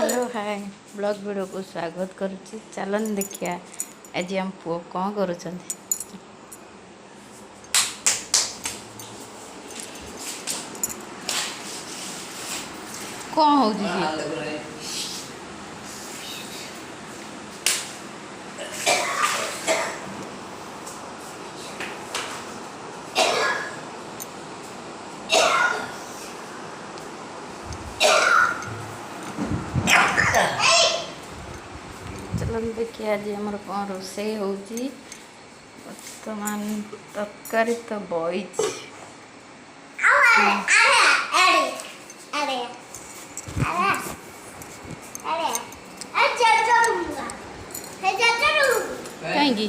Hello hi blog video को स्वागत करुच्ची। चलन देखिया आज हम पुओ कौन कर कौन हो चलन देखिए आज आमर कौन रोषे हो बर्तमान तरकारी तो बई कहीं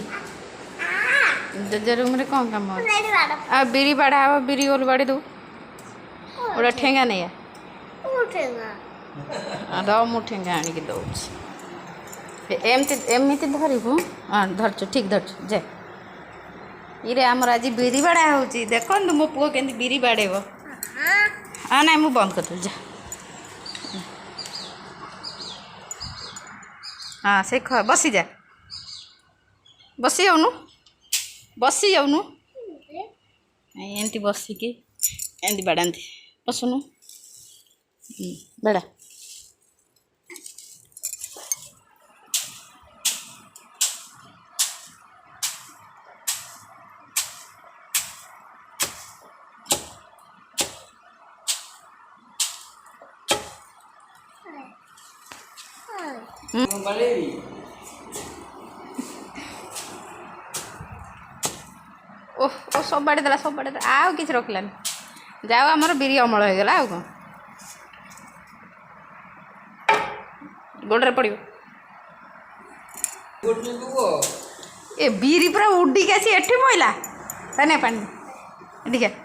जज रूम रे कौन काम आ बिरी बाड़ा हम बिरी ओल बाड़ी दो गोटे ठेंगा नहीं रु ठेंगा आणिक दौर एमती एमती धरबू हाँ धरचु ठीक धरचु जे ये आमर आज बिरी बाड़ा हो देखो मो पुओ के बिरी बाड़ेब हाँ ना मुझे बंद कर जा हाँ से बसी जा बसी जाऊनु बसी जाऊनु एमती बसिकी एमती बाड़ाती बसुनु बेड़ा ओ सब बाड़ी देला सब बाड़ी देला आउ किछ रखलानी जाओ आमर बिरी अमल हो गला आउ कौन गोड़े पड़ो ए बिरी पूरा उड़ी के एठी पइला तने पानी ठीक है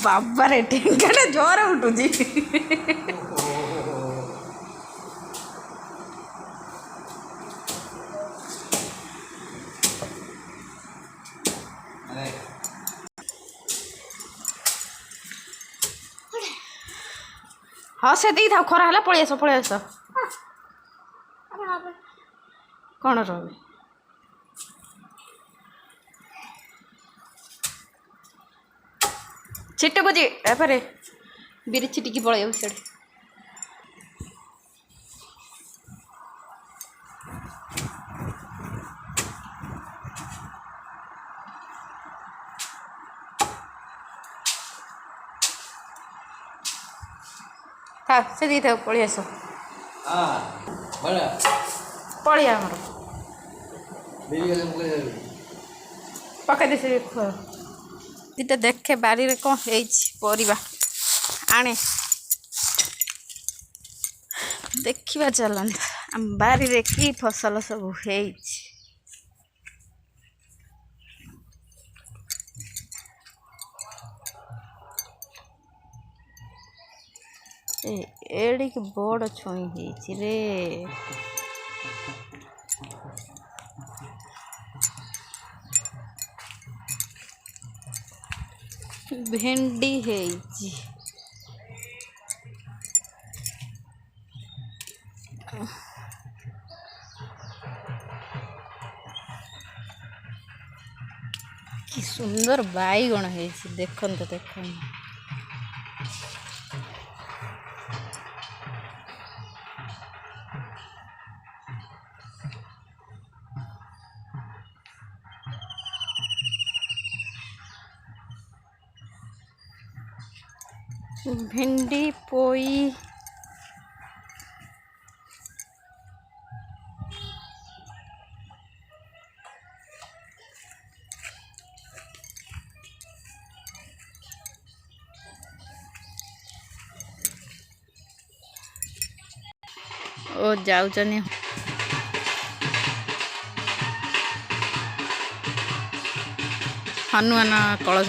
बाबा रे टेंगाटा जोर उठुची हाँ से था खरा है पलि आस कौन रही छिट बुझी एपरे बिरी छिटिकी पलि से था से दी था पलि आस पलिया आमर पकड़ दे से दीटा देखे बारी रे कौन परिबा आने देखिबा चलन आम बारी रे की फसल सब है एड़ी की बड़ छुई रे भेंडी है कि सुंदर बाईगण है देखन तो देखन भिंडी पोई ओ जाऊचनी हनुमान कलश